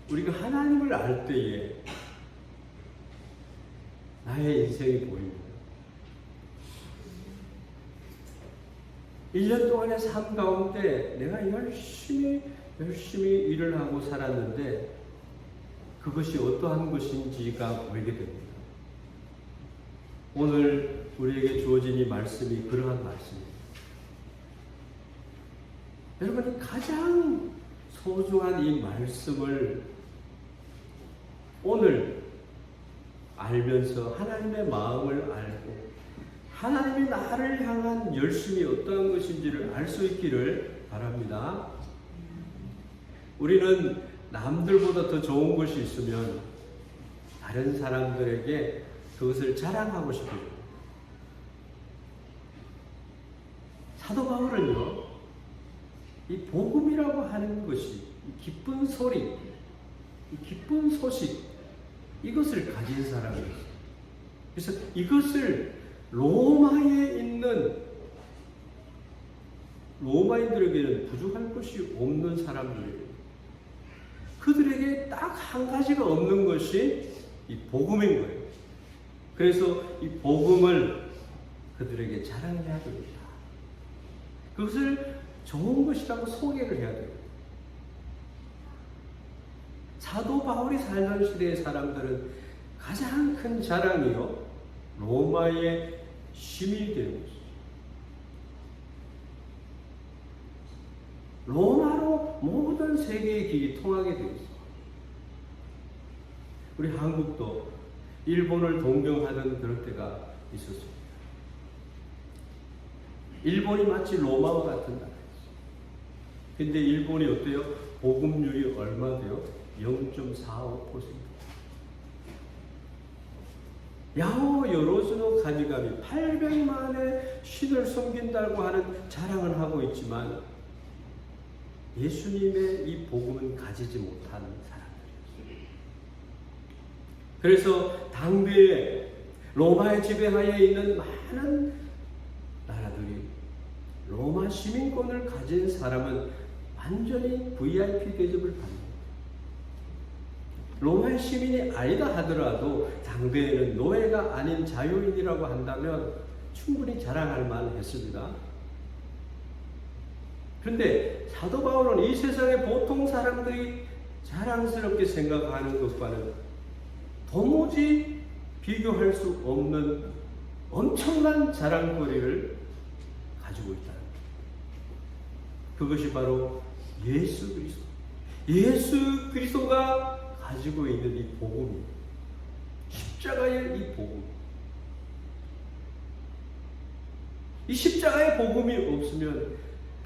우리가 하나님을 알 때에 나의 인생이 보입니다. 1년 동안의 삶 가운데 내가 열심히 일을 하고 살았는데 그것이 어떠한 것인지가 보이게 됩니다. 오늘 우리에게 주어진 이 말씀이 그러한 말씀입니다. 여러분이 가장 소중한 이 말씀을 오늘 알면서 하나님의 마음을 알고 하나님이 나를 향한 열심이 어떠한 것인지를 알 수 있기를 바랍니다. 우리는 남들보다 더 좋은 것이 있으면 다른 사람들에게 그것을 자랑하고 싶어요. 사도 바울은요, 이 복음이라고 하는 것이, 이 기쁜 소리, 이 기쁜 소식, 이것을 가진 사람이었어요. 그래서 이것을 로마에 있는 로마인들에게는 부족할 것이 없는 사람들이에요. 그들에게 딱 한 가지가 없는 것이 이 복음인 거예요. 그래서 이 복음을 그들에게 자랑해야 됩니다. 그것을 좋은 것이라고 소개를 해야 돼요. 사도 바울이 살던 시대의 사람들은 가장 큰 자랑이요, 로마의 시민이 되는 것이죠. 로마로 모든 세계의 길이 통하게 되어 있습니다. 우리 한국도 일본을 동경하던 그런 때가 있었습니다. 일본이 마치 로마와 같은 나라였어요. 근데 일본이 어때요? 보급률이 얼마 돼요? 0.45%. 야오 요로즈노 가미가미 800만의 신을 섬긴다고 하는 자랑을 하고 있지만 예수님의 이 복음은 가지지 못한 사람들이었어요. 그래서 당대에 로마의 지배하에 있는 많은 나라들이 로마 시민권을 가진 사람은 완전히 VIP 대접을 받는, 로마의 시민이 아니다 하더라도 당대에는 노예가 아닌 자유인이라고 한다면 충분히 자랑할 만했습니다. 그런데 사도 바울은 이 세상의 보통 사람들이 자랑스럽게 생각하는 것과는 도무지 비교할 수 없는 엄청난 자랑거리를 가지고 있다. 그것이 바로 예수 그리스도. 예수 그리스도가 가지고 있는 이 복음, 십자가의 이 복음. 이 십자가의 복음이 없으면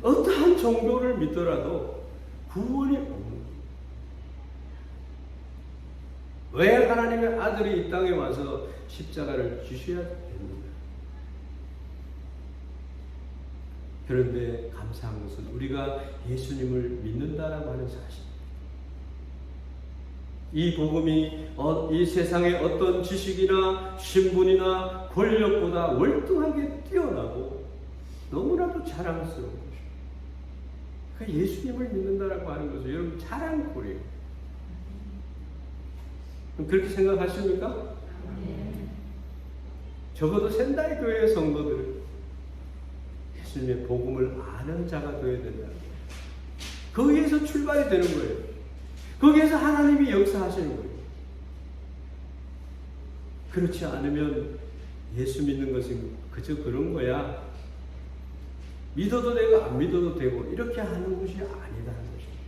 어떠한 종교를 믿더라도 구원이 없는 거예요. 왜 하나님의 아들이 이 땅에 와서 십자가를 지셔야 됩니까? 그런데 감사한 것은 우리가 예수님을 믿는다라고 하는 사실입니다. 이 복음이 이 세상의 어떤 지식이나 신분이나 권력보다 월등하게 뛰어나고 너무나도 자랑스러운 것입니다. 그 예수님을 믿는다라고 하는 것은 여러분 자랑거리예요. 그렇게 생각하십니까? 적어도 센다이 교회의 성도들은 예수님의 복음을 아는 자가 되어야 된다. 거기에서 출발이 되는 거예요. 거기에서 하나님이 역사하시는 거예요. 그렇지 않으면 예수 믿는 것은 그저 그런 거야. 믿어도 되고 안 믿어도 되고 이렇게 하는 것이 아니다는 것입니다.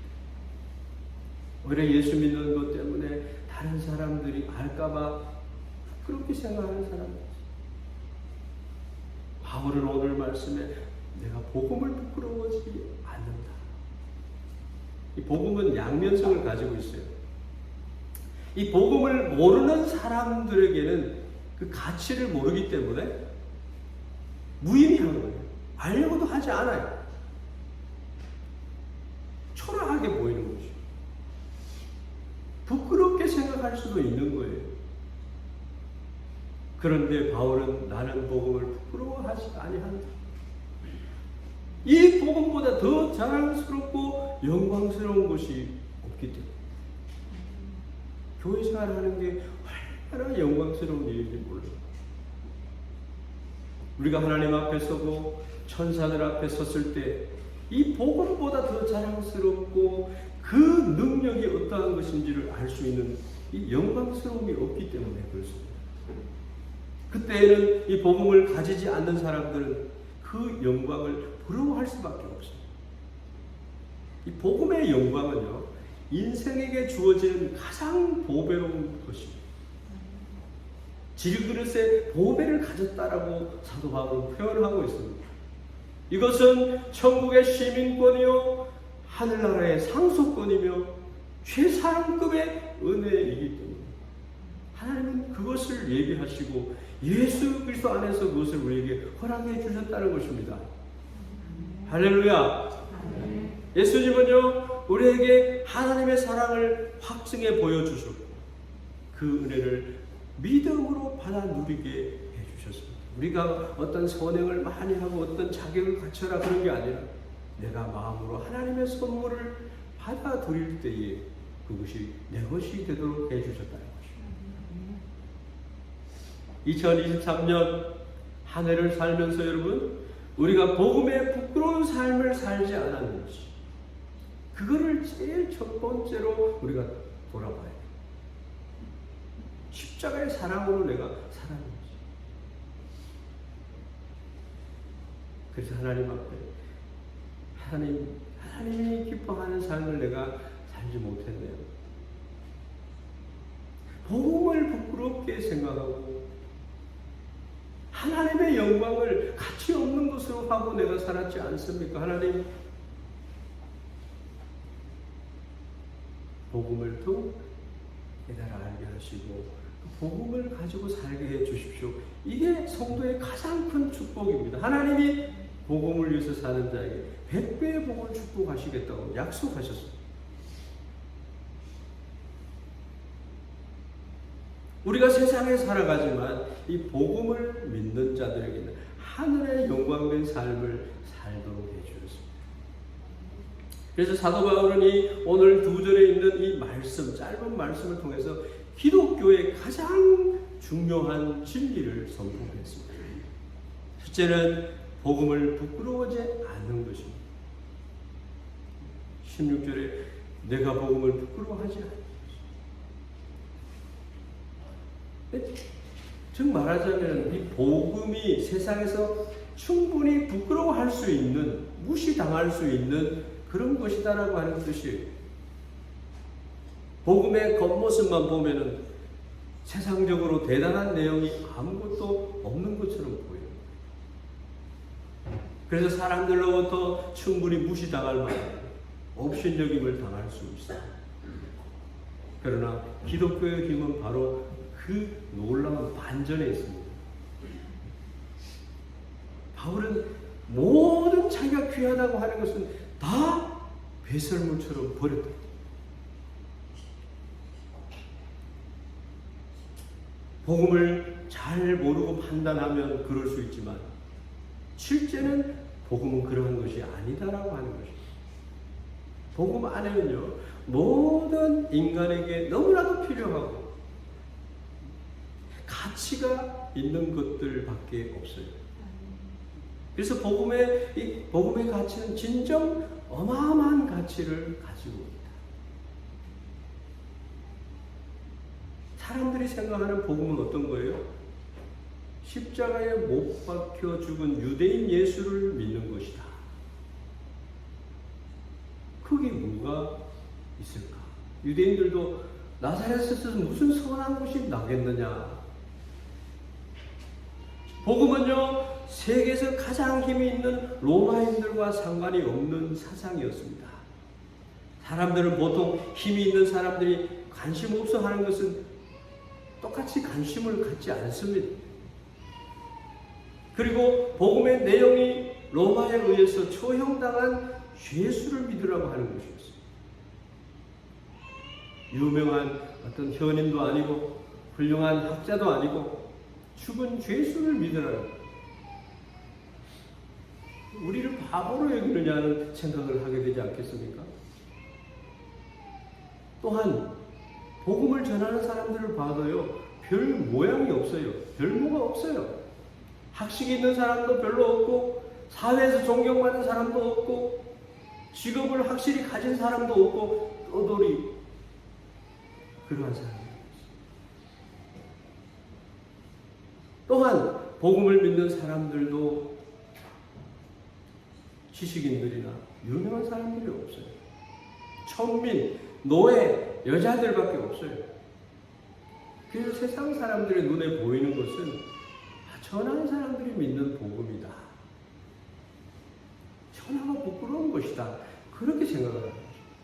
오히려 예수 믿는 것 때문에 다른 사람들이 알까봐 그렇게 생각하는 사람들. 바울은 오늘 말씀에 내가 복음을 부끄러워하지 않는다. 이 복음은 양면성을 가지고 있어요. 이 복음을 모르는 사람들에게는 그 가치를 모르기 때문에 무의미한 거예요. 알려고도 하지 않아요. 초라하게 보이는 거죠. 부끄럽게 생각할 수도 있는 거예요. 그런데 바울은 나는 복음을 부끄러워하지 아니한다. 이 복음보다 더 자랑스럽고 영광스러운 것이 없기 때문에 교회 생활하는 게 얼마나 영광스러운 일인지 몰라요. 우리가 하나님 앞에 서고 천사들 앞에 섰을 때 이 복음보다 더 자랑스럽고 그 능력이 어떠한 것인지를 알 수 있는 이 영광스러움이 없기 때문에 그렇습니다. 그때에는 이 복음을 가지지 않는 사람들은 그 영광을 부러워할 수밖에 없어요. 이 복음의 영광은요, 인생에게 주어지는 가장 보배로운 것입니다. 질그릇에 보배를 가졌다라고 사도 바울은 표현을 하고 있습니다. 이것은 천국의 시민권이요 하늘나라의 상속권이며 최상급의 은혜이기 때문에 하나님은 그것을 예비하시고 예수 그리스도 안에서 그것을 우리에게 허락해 주셨다는 것입니다. 할렐루야. 예수님은요 우리에게 하나님의 사랑을 확증해 보여주셨고 그 은혜를 믿음으로 받아 누리게 해주셨습니다. 우리가 어떤 선행을 많이 하고 어떤 자격을 갖춰라 그런 게 아니라 내가 마음으로 하나님의 선물을 받아들일 때에 그것이 내 것이 되도록 해주셨다는 것입니다. 2023년 한 해를 살면서 여러분 우리가 복음의 부끄러운 삶을 살지 않았는지 그거를 제일 첫 번째로 우리가 돌아봐야 돼요. 십자가의 사랑으로 내가 살았는지. 그래서 하나님 앞에 하나님이 기뻐하는 삶을 내가 살지 못했네요. 복음을 부끄럽게 생각하고 하나님의 영광을 가치 없는 것으로 하고 내가 살았지 않습니까? 하나님 복음을 더욱 깨달아 알게 하시고 복음을 가지고 살게 해 주십시오. 이게 성도의 가장 큰 축복입니다. 하나님이 복음을 위해서 사는 자에게 100배의 복을 축복하시겠다고 약속하셨습니다. 우리가 세상에 살아가지만 이 복음을 믿는 자들에게는 하늘의 영광된 삶을 살도록 해주셨습니다. 그래서 사도 바울은 이 오늘 두 절에 있는 이 말씀, 짧은 말씀을 통해서 기독교의 가장 중요한 진리를 선포했습니다. 첫째는 복음을 부끄러워하지 않는 것입니다. 16절에 내가 복음을 부끄러워하지 않는 것입니다. 즉 말하자면 이 복음이 세상에서 충분히 부끄러워할 수 있는, 무시당할 수 있는 그런 것이다라고 하는 뜻이에요. 복음의 겉모습만 보면은 세상적으로 대단한 내용이 아무것도 없는 것처럼 보여요. 그래서 사람들로부터 충분히 무시당할 만한 업신여김을 당할 수 있어요. 그러나 기독교의 힘은 바로 그 놀라운 반전에 있습니다. 바울은 모든 자기가 귀하다고 하는 것은 다 배설물처럼 버렸다. 복음을 잘 모르고 판단하면 그럴 수 있지만 실제는 복음은 그러한 것이 아니다라고 하는 것입니다. 복음 안에는요 모든 인간에게 너무나도 필요하고 가치가 있는 것들밖에 없어요. 그래서 복음의 가치는 진정 어마어마한 가치를 가지고 있다. 사람들이 생각하는 복음은 어떤 거예요? 십자가에 못 박혀 죽은 유대인 예수를 믿는 것이다. 그게 뭐가 있을까? 유대인들도 나사렛에서 무슨 선한 것이 나겠느냐? 복음은요, 세계에서 가장 힘이 있는 로마인들과 상관이 없는 사상이었습니다. 사람들은 보통 힘이 있는 사람들이 관심 없어 하는 것은 똑같이 관심을 갖지 않습니다. 그리고 복음의 내용이 로마에 의해서 처형당한 예수를 믿으라고 하는 것이었어요. 유명한 어떤 현인도 아니고 훌륭한 학자도 아니고 죽은 예수를 믿으라고. 우리를 바보로 여기느냐는 생각을 하게 되지 않겠습니까? 또한 복음을 전하는 사람들을 봐도요, 별 모양이 없어요. 별모가 없어요. 학식이 있는 사람도 별로 없고, 사회에서 존경받는 사람도 없고, 직업을 확실히 가진 사람도 없고, 떠돌이 그러한 사람이 있어요. 또한 복음을 믿는 사람들도 지식인들이나 유명한 사람들이 없어요. 천민, 노예, 여자들밖에 없어요. 그래서 세상 사람들의 눈에 보이는 것은 천한 사람들이 믿는 복음이다. 천하가 부끄러운 것이다. 그렇게 생각을 합니다.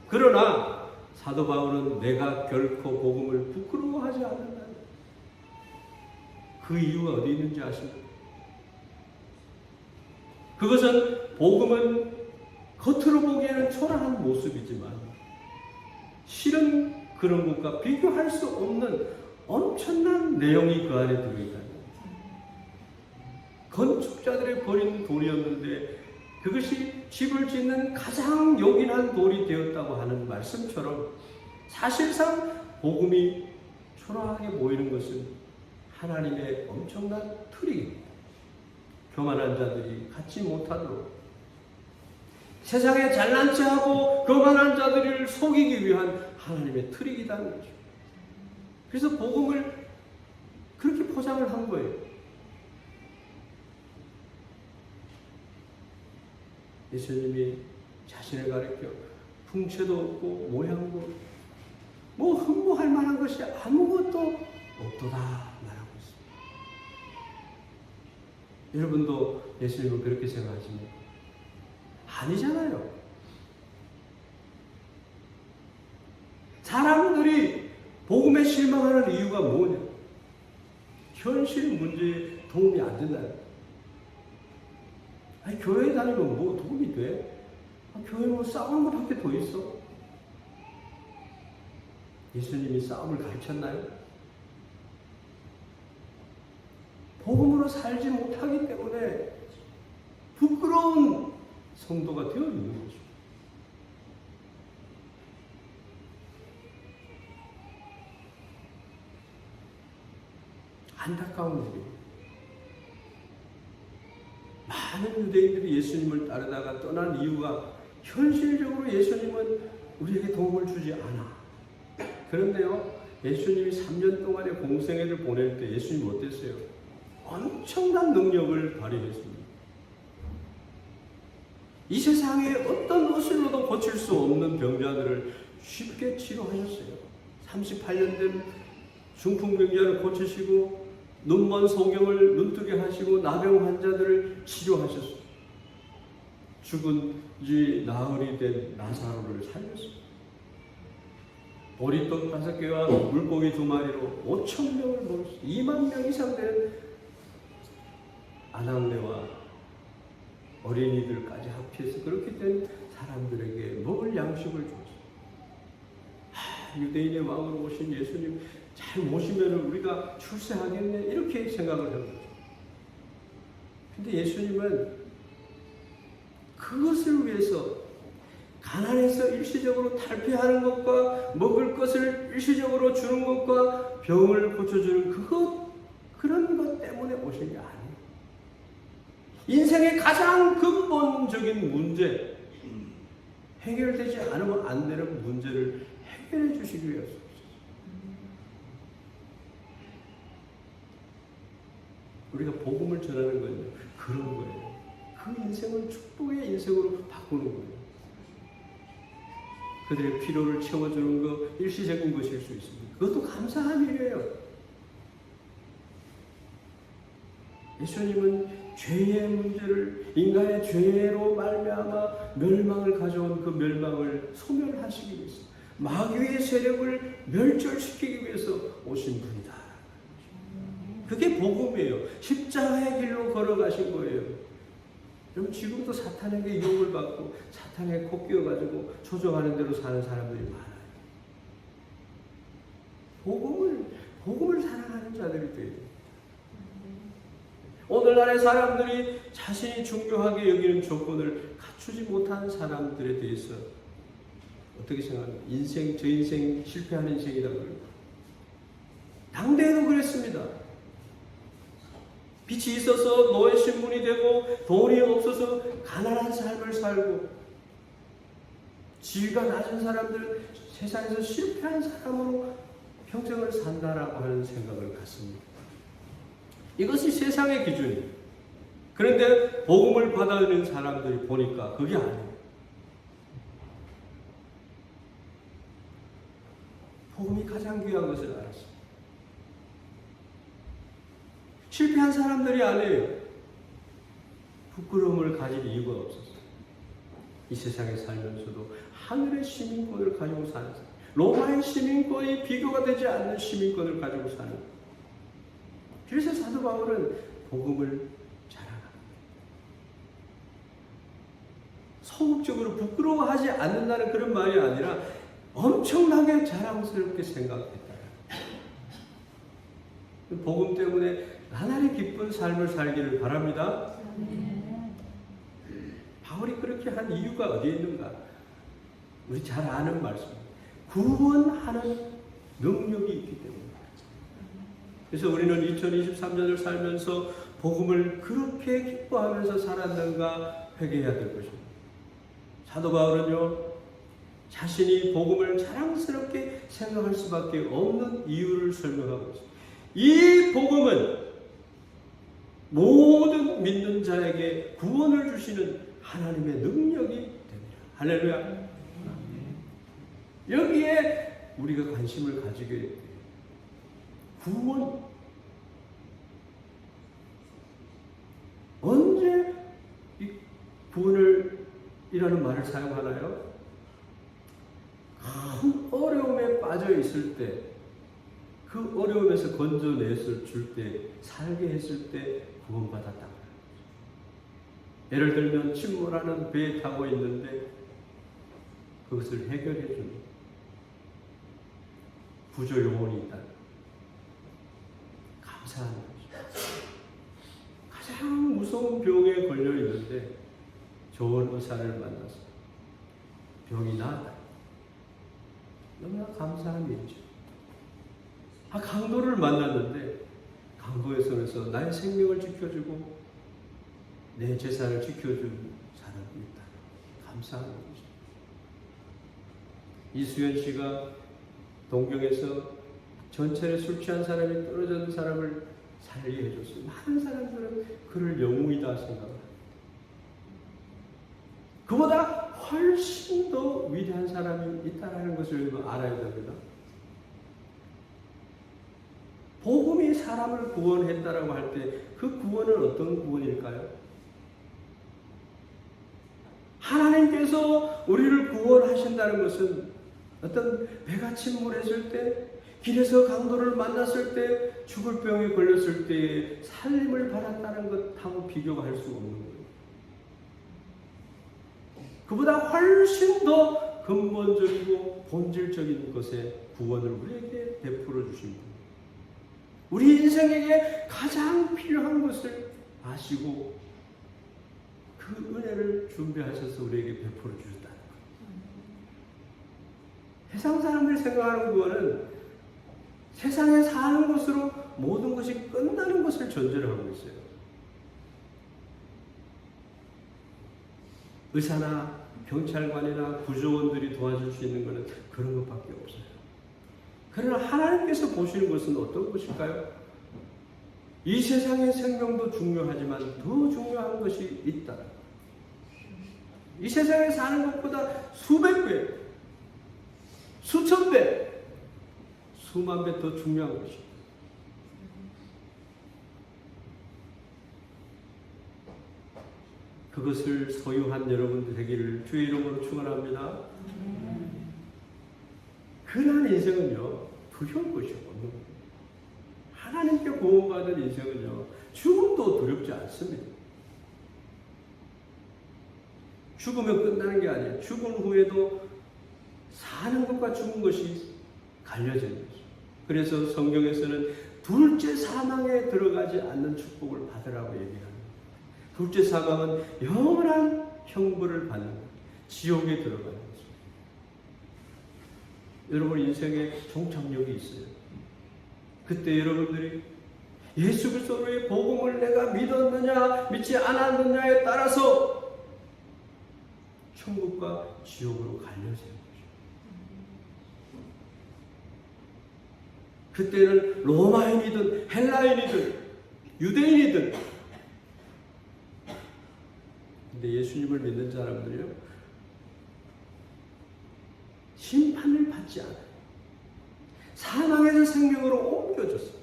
그러나 사도 바울은 내가 결코 복음을 부끄러워하지 않는다. 그 이유가 어디 있는지 아십니까? 그것은 복음은 겉으로 보기에는 초라한 모습이지만 실은 그런 것과 비교할 수 없는 엄청난 내용이 그 안에 들어있다. 건축자들의 버린 돌이었는데 그것이 집을 짓는 가장 요긴한 돌이 되었다고 하는 말씀처럼 사실상 복음이 초라하게 보이는 것은 하나님의 엄청난 틀입니다. 교만한 자들이 갖지 못하도록 세상에 잘난 체하고 교만한 자들을 속이기 위한 하나님의 틀이기다는 거죠. 그래서 복음을 그렇게 포장을 한 거예요. 예수님이 자신을 가리켜 풍채도 없고 모양도 뭐 흠모할 만한 것이 아무것도 없도다 말하고 있습니다. 여러분도 예수님을 그렇게 생각하십니까? 아니잖아요. 사람들이 복음에 실망하는 이유가 뭐냐? 현실 문제에 도움이 안 된다. 아니, 교회에 다니면 뭐 도움이 돼? 교회 뭐 싸우는 것밖에 더 있어? 예수님이 싸움을 가르쳤나요? 복음으로 살지 못하기 때문에 부끄러운 성도가 되어 있는 거죠. 안타까운 일이에요. 많은 유대인들이 예수님을 따르다가 떠난 이유가 현실적으로 예수님은 우리에게 도움을 주지 않아. 그런데요, 예수님이 3년 동안의 공생애를 보낼 때 예수님 어땠어요? 엄청난 능력을 발휘했습니다. 이 세상에 어떤 것으로도 고칠 수 없는 병자들을 쉽게 치료하셨어요. 38년 된 중풍병자를 고치시고 눈먼 소경을 눈뜨게 하시고 나병 환자들을 치료하셨어요. 죽은 지 나흘이 된 나사로를 살렸어요. 보리떡 5개와 물고기 2마리로 5,000명을 먹였어요. 2만 명 이상 되는 아낙네와 어린이들까지 합해서 그렇게 된 사람들에게 먹을 양식을 줬어요. 유대인의 왕으로 오신 예수님 잘 모시면 우리가 출세하겠네 이렇게 생각을 한 거죠. 근데 예수님은 그것을 위해서 가난해서 일시적으로 탈피하는 것과 먹을 것을 일시적으로 주는 것과 병을 고쳐주는 그런 것 때문에 오신 게 아니에요. 인생의 가장 근본적인 문제, 해결되지 않으면 안 되는 문제를 해결해 주시기 위해서 우리가 복음을 전하는 거예요. 그런 거예요. 그 인생을 축복의 인생으로 바꾸는 거예요. 그들의 필요를 채워주는 거 일시적인 것일 수 있습니다. 그것도 감사한 일이에요. 예수님은 죄의 문제를 인간의 죄로 말미암아 멸망을 가져온 그 멸망을 소멸하시기 위해서 마귀의 세력을 멸절시키기 위해서 오신 분이다. 그게 복음이에요. 십자가의 길로 걸어가신 거예요. 그럼 지금도 사탄에게 유혹을 받고 사탄에게 코 끼워가지고 조종하는 대로 사는 사람들이 많아요. 복음을 사랑하는 자들이 돼요. 오늘날의 사람들이 자신이 중요하게 여기는 조건을 갖추지 못한 사람들에 대해서 어떻게 생각합니까? 저 인생 실패하는 인생이다 그러고. 당대에도 그랬습니다. 빛이 있어서 노예 신분이 되고 돈이 없어서 가난한 삶을 살고 지위가 낮은 사람들, 세상에서 실패한 사람으로 평생을 산다라고 하는 생각을 갖습니다. 이것이 세상의 기준이에요. 그런데 복음을 받아들이는 사람들이 보니까 그게 아니에요. 복음이 가장 귀한 것을 알았어요. 실패한 사람들이 아니에요. 부끄러움을 가질 이유가 없었어요. 이 세상에 살면서도 하늘의 시민권을 가지고 사는 사람, 로마의 시민권이 비교가 되지 않는 시민권을 가지고 사는. 그래서 사도 바울은 복음을 자랑합니다. 소극적으로 부끄러워하지 않는다는 그런 말이 아니라 엄청나게 자랑스럽게 생각했다. 복음 때문에 나날이 기쁜 삶을 살기를 바랍니다. 바울이 그렇게 한 이유가 어디에 있는가? 우리 잘 아는 말씀입니다. 구원하는 능력이 있기 때문입니다. 그래서 우리는 2023년을 살면서 복음을 그렇게 기뻐하면서 살았는가 회개해야 될 것입니다. 사도 바울은요, 자신이 복음을 자랑스럽게 생각할 수밖에 없는 이유를 설명하고 있습니다. 이 복음은 모든 믿는 자에게 구원을 주시는 하나님의 능력이 됩니다. 할렐루야. 여기에 우리가 관심을 가지게 돼요. 구원. 언제 이 구원을 이라는 말을 사용하나요? 큰 어려움에 빠져 있을 때, 그 어려움에서 건져냈을 줄 때, 살게 했을 때 구원받았다. 예를 들면 침몰하는 배에 타고 있는데 그것을 해결해 주는 구조 요원이 있다. 감사한 것이죠. 가장 무서운 병에 걸려 있는데 좋은 의사를 만나서 병이 나았다. 너무나 감사한 일이죠. 강도를 만났는데 강도의 손에서 나의 생명을 지켜주고 내 재산을 지켜준 사람이 있다. 감사한 일이죠. 이수연 씨가 동경에서 전철에 술 취한 사람이 떨어진 사람을 살리게 해줬어요. 많은 사람들은 그를 영웅이다 생각합니다. 그보다 훨씬 더 위대한 사람이 있다는 것을 알아야 됩니다. 복음이 사람을 구원했다라고 할 때 그 구원은 어떤 구원일까요? 하나님께서 우리를 구원하신다는 것은 어떤 배가 침몰했을 때, 길에서 강도를 만났을 때, 죽을 병에 걸렸을 때 살림을 받았다는 것하고 비교가 할 수 없는 거예요. 그보다 훨씬 더 근본적이고 본질적인 것에 구원을 우리에게 베풀어 주신 분. 우리 인생에게 가장 필요한 것을 아시고 그 은혜를 준비하셔서 우리에게 베풀어 주셨다는 거예요. 세상 사람들이 생각하는 구원은 세상에 사는 것으로 모든 것이 끝나는 것을 전제로 하고 있어요. 의사나 경찰관이나 구조원들이 도와줄 수 있는 것은 그런 것밖에 없어요. 그러나 하나님께서 보시는 것은 어떤 것일까요? 이 세상의 생명도 중요하지만 더 중요한 것이 있다. 이 세상에 사는 것보다 수백 배, 수천 배, 수만 배 더 중요한 것입니다. 그것을 소유한 여러분들 되기를 주의 이름으로 축원합니다. 그러한 인생은요, 두려울 것이 없는 거예요. 하나님께 구원받은 인생은요, 죽음도 두렵지 않습니다. 죽으면 끝나는 게 아니에요. 죽은 후에도 사는 것과 죽은 것이 갈려지는 거죠. 그래서 성경에서는 둘째 사망에 들어가지 않는 축복을 받으라고 얘기합니다. 둘째 사망은 영원한 형벌을 받는 거예요. 지옥에 들어가는 거죠. 여러분 인생에 종착역이 있어요. 그때 여러분들이 예수 그리스도의 복음을 내가 믿었느냐 믿지 않았느냐에 따라서 천국과 지옥으로 갈려지는 거죠. 그때는 로마인이든 헬라인이든 유대인이든, 근데 예수님을 믿는 사람들이요 심판을 받지 않아요. 사망에서 생명으로 옮겨졌어요.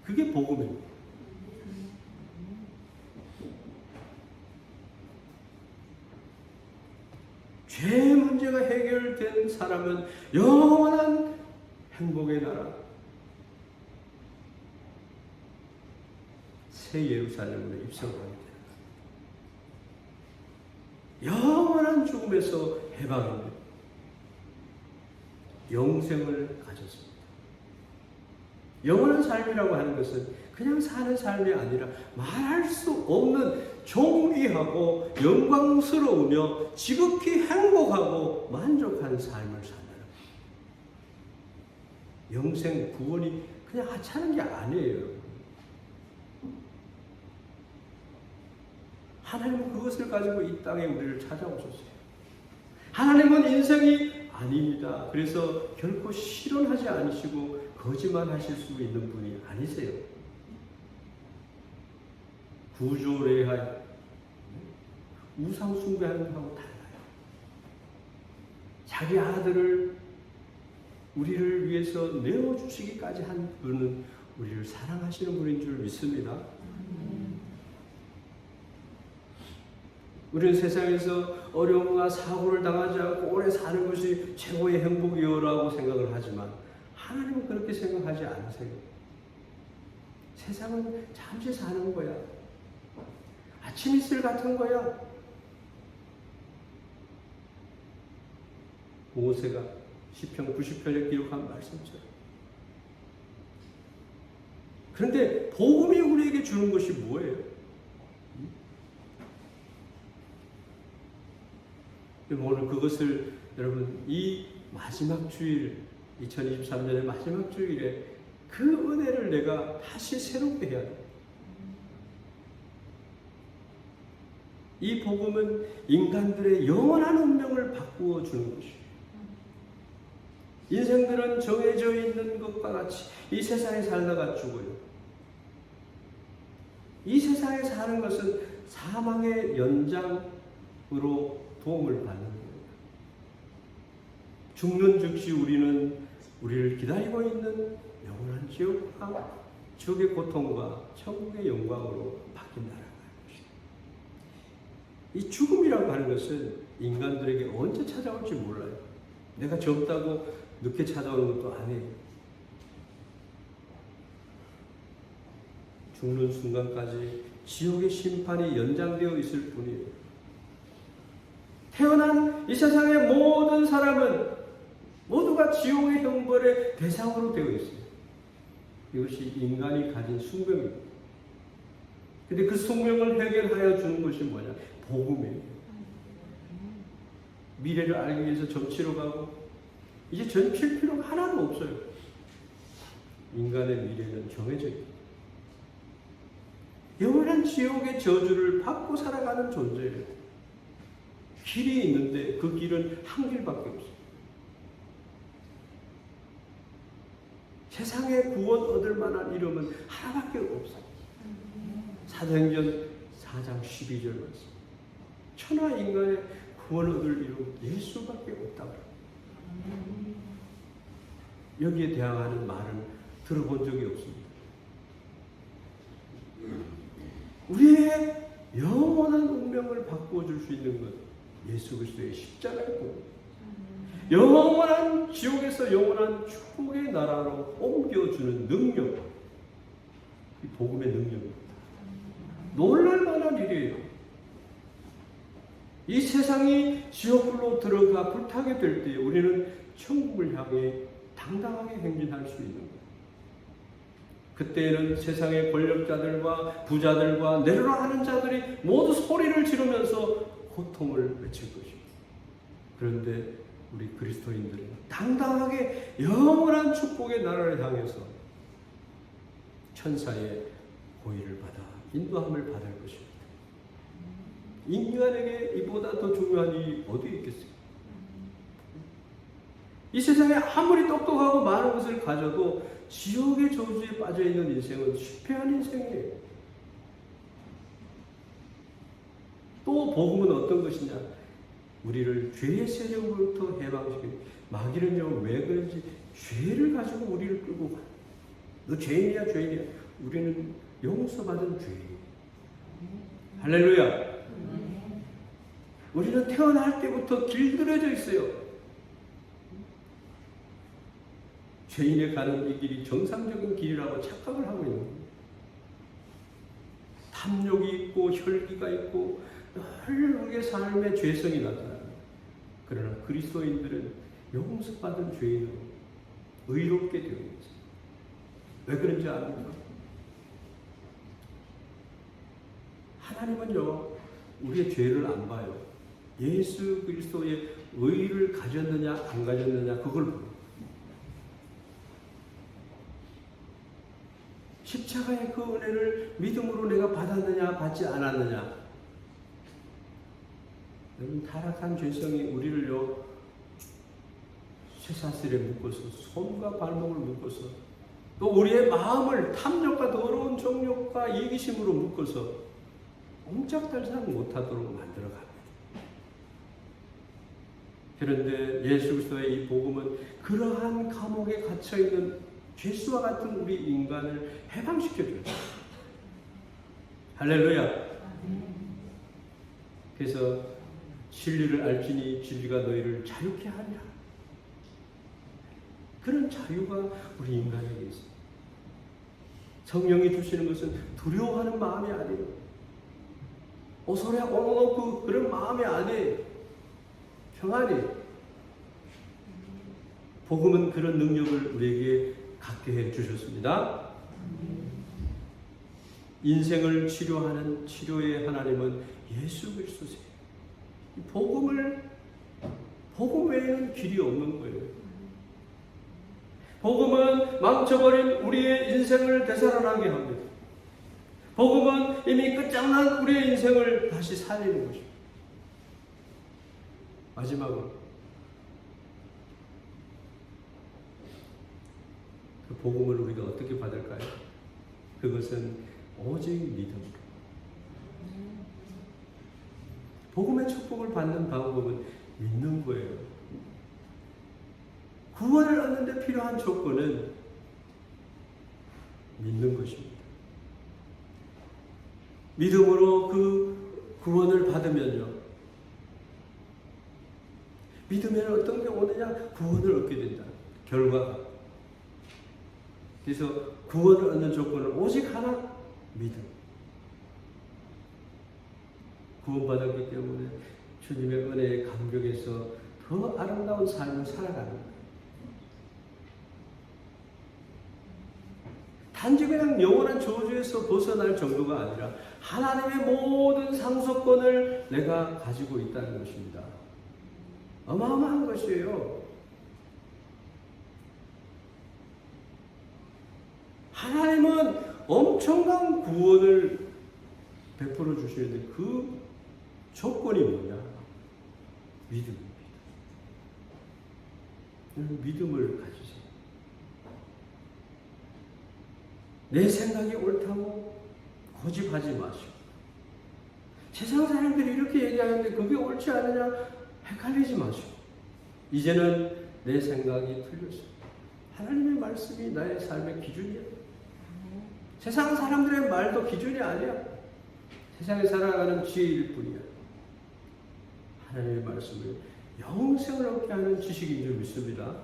그게 복음입니다. 죄 문제가 해결된 사람은 영원한 행복의 나라 새 예루살렘으로 입성하게 됩니다. 영원한 죽음에서 해방입니다. 영생을 가졌습니다. 영원한 삶이라고 하는 것은 그냥 사는 삶이 아니라 말할 수 없는 존귀하고 영광스러우며 지극히 행복하고 만족한 삶을 산다는 거예요. 영생 구원이 그냥 하찮은 게 아니에요. 하나님은 그것을 가지고 이 땅에 우리를 찾아오셨어요. 하나님은 인생이 아닙니다. 그래서 결코 실현하지 않으시고 거짓말하실 수 있는 분이 아니세요. 구조례하여 우상 숭배하는 것하고 달라요. 자기 아들을 우리를 위해서 내어주시기까지 한 분은 우리를 사랑하시는 분인 줄 믿습니다. 우리는 세상에서 어려움과 사고를 당하지 않고 오래 사는 것이 최고의 행복이요라고 생각을 하지만 하나님은 그렇게 생각하지 않으세요. 세상은 잠시 사는 거야. 아침 이슬 같은 거야. 모세가 시편 90편에 기록한 말씀처럼. 그런데 복음이 우리에게 주는 것이 뭐예요? 오늘 그것을 여러분 이 마지막 주일 2023년의 마지막 주일에 그 은혜를 내가 다시 새롭게 해야 돼. 이 복음은 인간들의 영원한 운명을 바꾸어 주는 것이에요. 인생들은 정해져 있는 것과 같이 이 세상에 살다가 죽어요. 이 세상에 사는 것은 사망의 연장으로 도움을 받는 거예요. 죽는 즉시 우리는 우리를 기다리고 있는 영원한 지옥과 지옥의 고통과 천국의 영광으로 바뀐다라는 것입니다. 이 죽음이라고 하는 것은 인간들에게 언제 찾아올지 몰라요. 내가 젊다고 늦게 찾아오는 것도 아니에요. 죽는 순간까지 지옥의 심판이 연장되어 있을 뿐이에요. 태어난 이 세상의 모든 사람은 모두가 지옥의 형벌의 대상으로 되어 있어요. 이것이 인간이 가진 숙명입니다. 근데 그 숙명을 해결하여 주는 것이 뭐냐? 복음이에요. 미래를 알기 위해서 점치러 가고 이제 점칠 필요가 하나도 없어요. 인간의 미래는 정해져 있다. 영원한 지옥의 저주를 받고 살아가는 존재예요. 길이 있는데 그 길은 한 길밖에 없어요. 세상에 구원 얻을 만한 이름은 하나밖에 없어요. 사도행전 4장 12절 말씀. 천하 인간의 구원 얻을 이름 예수밖에 없다고. 여기에 대항하는 말은 들어본 적이 없습니다. 우리의 영원한 운명을 바꾸어 줄 수 있는 것 예수 그리스도의 십자가의 복음. 영원한 지옥에서 영원한 축복의 나라로 옮겨주는 능력. 이 복음의 능력입니다. 놀랄 만한 일이에요. 이 세상이 지옥불로 들어가 불타게 될 때 우리는 천국을 향해 당당하게 행진할 수 있는 거예요. 그때는 세상의 권력자들과 부자들과 내려라 하는 자들이 모두 소리를 지르면서 고통을 외칠 것입니다. 그런데 우리 그리스도인들은 당당하게 영원한 축복의 나라를 향해서 천사의 고의를 받아 인도함을 받을 것입니다. 인간에게 이보다 더 중요한 일이 어디 있겠어요? 이 세상에 아무리 똑똑하고 많은 것을 가져도 지옥의 저주에 빠져있는 인생은 실패한 인생이에요. 또 복음은 어떤 것이냐? 우리를 죄의 세력으로부터 해방시키고, 마귀는요 왜 그런지 죄를 가지고 우리를 끌고 가. 너 죄인이야 죄인이야. 우리는 용서받은 죄인. 할렐루야. 우리는 태어날 때부터 길들여져 있어요. 죄인의 가는 이 길이 정상적인 길이라고 착각을 하고 있는 거예요. 탐욕이 있고 혈기가 있고 늘 우리의 삶에 죄성이 나타나요. 그러나 그리스도인들은 용서받은 죄인으로 의롭게 되어 있어요. 왜 그런지 압니까? 하나님은요 우리의 죄를 안 봐요. 예수 그리스도의 의를 가졌느냐 안 가졌느냐 그걸 봐요. 십자가의 그 은혜를 믿음으로 내가 받았느냐 받지 않았느냐. 여러분 타락한 죄성이 우리를요 쇠사슬에 묶어서 손과 발목을 묶어서 또 우리의 마음을 탐욕과 더러운 정욕과 이기심으로 묶어서 옴짝달싹 못하도록 만들어갑니다. 그런데 예수 그리스도의 이 복음은 그러한 감옥에 갇혀있는 죄수와 같은 우리 인간을 해방시켜줘요. 할렐루야. 그래서 진리를 알지니 진리가 너희를 자유케 하리라. 그런 자유가 우리 인간에게 있습니다. 성령이 주시는 것은 두려워하는 마음이 아니에요. 오소리야 오노노 그런 마음이 아니에요. 평안이. 복음은 그런 능력을 우리에게 갖게 해 주셨습니다. 인생을 치료하는 치료의 하나님은 예수 그리스도세요. 복음 외에는 길이 없는 거예요. 복음은 망쳐버린 우리의 인생을 되살아나게 합니다. 복음은 이미 끝장난 우리의 인생을 다시 살리는 것입니다. 마지막으로 그 복음을 우리가 어떻게 받을까요? 그것은 오직 믿음. 복음의 축복을 받는 방법은 믿는 거예요. 구원을 얻는 데 필요한 조건은 믿는 것입니다. 믿음으로 그 구원을 받으면요. 믿으면 어떤 게 오느냐? 구원을 얻게 된다. 결과가. 그래서 구원을 얻는 조건은 오직 하나, 믿음. 구원받았기 때문에 주님의 은혜에 감격해서 더 아름다운 삶을 살아가는 거예요. 단지 그냥 영원한 저주에서 벗어날 정도가 아니라 하나님의 모든 상속권을 내가 가지고 있다는 것입니다. 어마어마한 것이에요. 하나님은 엄청난 구원을 베풀어 주시는데 그 조건이 뭐냐? 믿음입니다. 믿음을 가지세요. 내 생각이 옳다고 고집하지 마시고 세상 사람들이 이렇게 얘기하는데 그게 옳지 않느냐 헷갈리지 마시고 이제는 내 생각이 틀렸어. 하나님의 말씀이 나의 삶의 기준이야. 세상 사람들의 말도 기준이 아니야. 세상에 살아가는 지혜일 뿐이야. 하나님의 말씀을 영생을 얻게 하는 지식인 줄 믿습니다.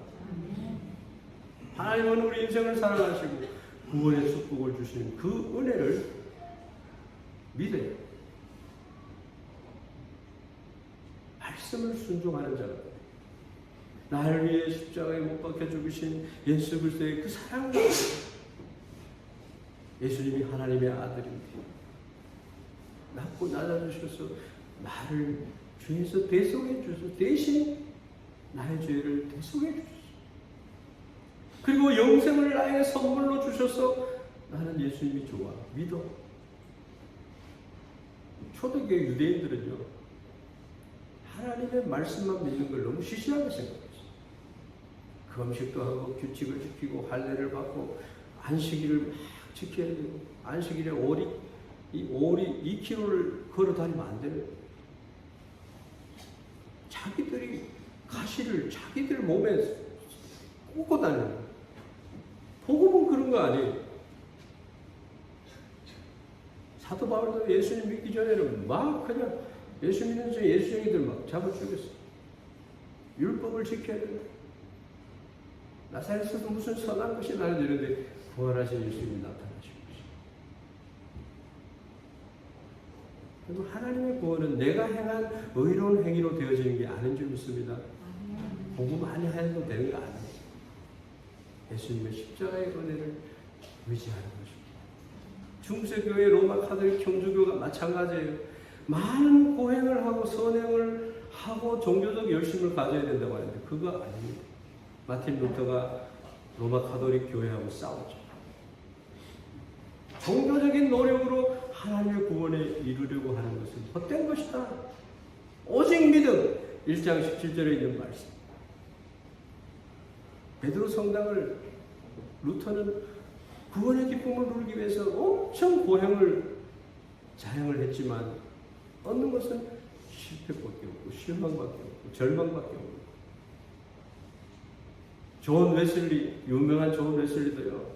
하나님은 우리 인생을 사랑하시고 구원의 축복을 주시는 그 은혜를 믿어요. 말씀을 순종하는 자가 나를 위해 십자가에 못 박혀 죽으신 예수 그리스도의 그 사랑과 예수님이 하나님의 아들인데 낳고 낳아주셔서 나를 죄에서 대속해 주셔서 대신 나의 죄를 대속해 주셨어. 그리고 영생을 나에게 선물로 주셔서 나는 예수님이 좋아, 믿어. 초대교회 유대인들은요, 하나님의 말씀만 믿는 걸 너무 시시하게 생각했어요. 금식도 하고 규칙을 지키고 할례를 받고 안식일을 막 지켜야 되고, 안식일에 오리 2km를 걸어 다니면 안 돼요. 자기들이 가시를 자기들 몸에 꽂고 다니는, 복음은 그런 거 아니에요. 사도 바울도 예수님 믿기 전에는 막 그냥 예수 믿는 예수쟁이들 막 잡아 죽였어요. 율법을 지켜야 된다. 나사렛에서도 무슨 선한 것이 나는 이런데 부활하신 예수님이 나타나신 것이죠. 그리고 하나님의 구원은 내가 행한 의로운 행위로 되어지는 게 아닌 줄 믿습니다. 복음 많이 해도 되는 거 아니에요. 예수님의 십자가의 은혜를 의지하는 것입니다. 중세교회 로마 카톨릭 경주교가 마찬가지예요. 많은 고행을 하고 선행을 하고 종교적 열심을 가져야 된다고 하는데 그거 아닙니다. 마틴 루터가 로마 카톨릭 교회하고 싸웠죠. 종교적인 노력으로 하나님의 구원에 이루려고 하는 것은 헛된 것이다. 오직 믿음. 1장 17절에 있는 말씀. 베드로 성당을 루터는 구원의 기쁨을 누리기 위해서 엄청 고행을 자행을 했지만 얻는 것은 실패밖에 없고 실망밖에 없고 절망밖에 없고. 존 웨슬리, 유명한 존 웨슬리도요,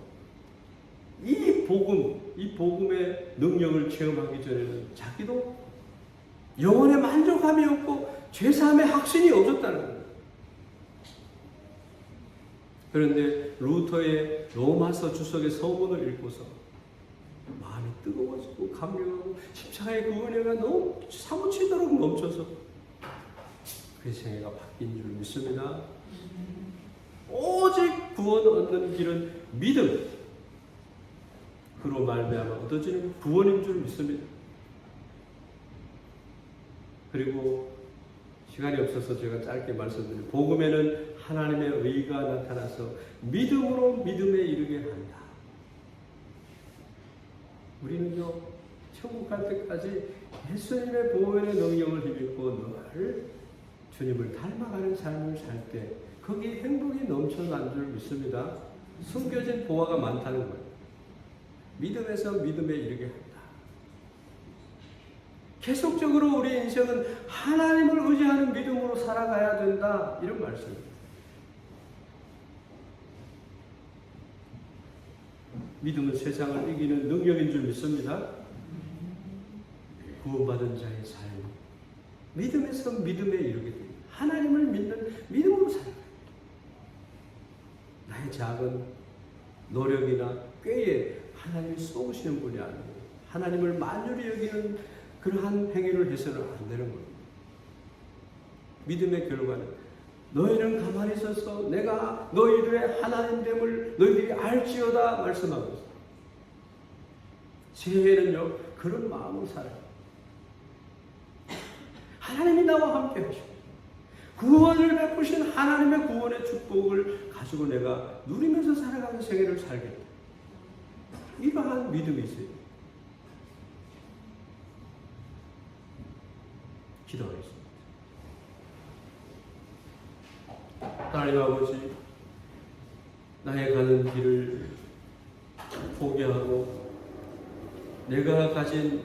이 복음의 능력을 체험하기 전에는 자기도 영혼의 만족함이 없고 죄사함의 확신이 없었다는 거예요. 그런데 루터의 로마서 주석의 서문을 읽고서 마음이 뜨거워지고 감격하고 십자가의 그 은혜가 너무 사무치도록 멈춰서 그의 생애가 바뀐 줄 믿습니다. 오직 구원 얻는 길은 믿음. 그로 말미암아 얻어지는 구원인 줄 믿습니다. 그리고 시간이 없어서 제가 짧게 말씀드린 복음에는 하나님의 의가 나타나서 믿음으로 믿음에 이르게 한다. 우리는요, 천국 갈 때까지 예수님의 보혈의 능력을 힘입고 늘 주님을 닮아가는 삶을 살 때 거기에 행복이 넘쳐난 줄 믿습니다. 숨겨진 보화가 많다는 거예요. 믿음에서 믿음에 이르게 한다. 계속적으로 우리 인생은 하나님을 의지하는 믿음으로 살아가야 된다. 이런 말씀입니다. 믿음은 세상을 이기는 능력인 줄 믿습니다. 구원받은 자의 삶. 믿음에서 믿음에 이르게 됩니다. 하나님을 믿는 믿음으로 살아가야 됩니다. 나의 작은 노력이나 꾀에 하나님이 쏘으시는 분이 아니고 하나님을 만유리 여기는 그러한 행위를 해서는 안 되는 겁니다. 믿음의 결과는 너희는 가만히 있어서 내가 너희들의 하나님됨을 너희들이 알지어다 말씀하고 있습니다. 새해에는요 그런 마음으로 살아요. 하나님이 나와 함께 하시고 구원을 베푸신 하나님의 구원의 축복을 가지고 내가 누리면서 살아가는 생애를 살겠다. 이러한 믿음이 있어요. 기도하겠습니다. 하나님 아버지, 나의 가는 길을 포기하고 내가 가진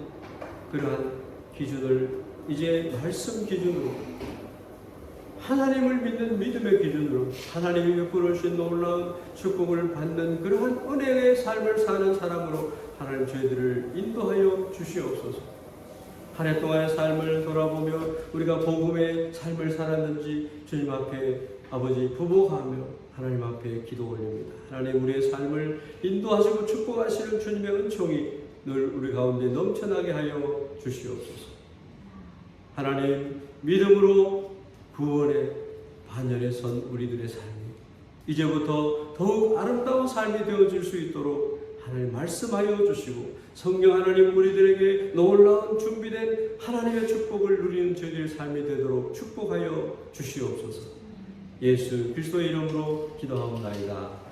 그러한 기준을 이제 말씀 기준으로 하나님을 믿는 믿음의 기준으로 하나님이 베풀어 주신 놀라운 축복을 받는 그러한 은혜의 삶을 사는 사람으로 하나님 저희들을 인도하여 주시옵소서. 한 해 동안의 삶을 돌아보며 우리가 복음의 삶을 살았는지 주님 앞에 아버지 부복하며 하나님 앞에 기도 올립니다. 하나님 우리의 삶을 인도하시고 축복하시는 주님의 은총이 늘 우리 가운데 넘쳐나게 하여 주시옵소서. 하나님 믿음으로 구원의 반열에 선 우리들의 삶이 이제부터 더욱 아름다운 삶이 되어질 수 있도록 하나님 말씀하여 주시고 성령 하나님 우리들에게 놀라운 준비된 하나님의 축복을 누리는 저희들의 삶이 되도록 축복하여 주시옵소서. 예수 그리스도의 이름으로 기도하옵나이다.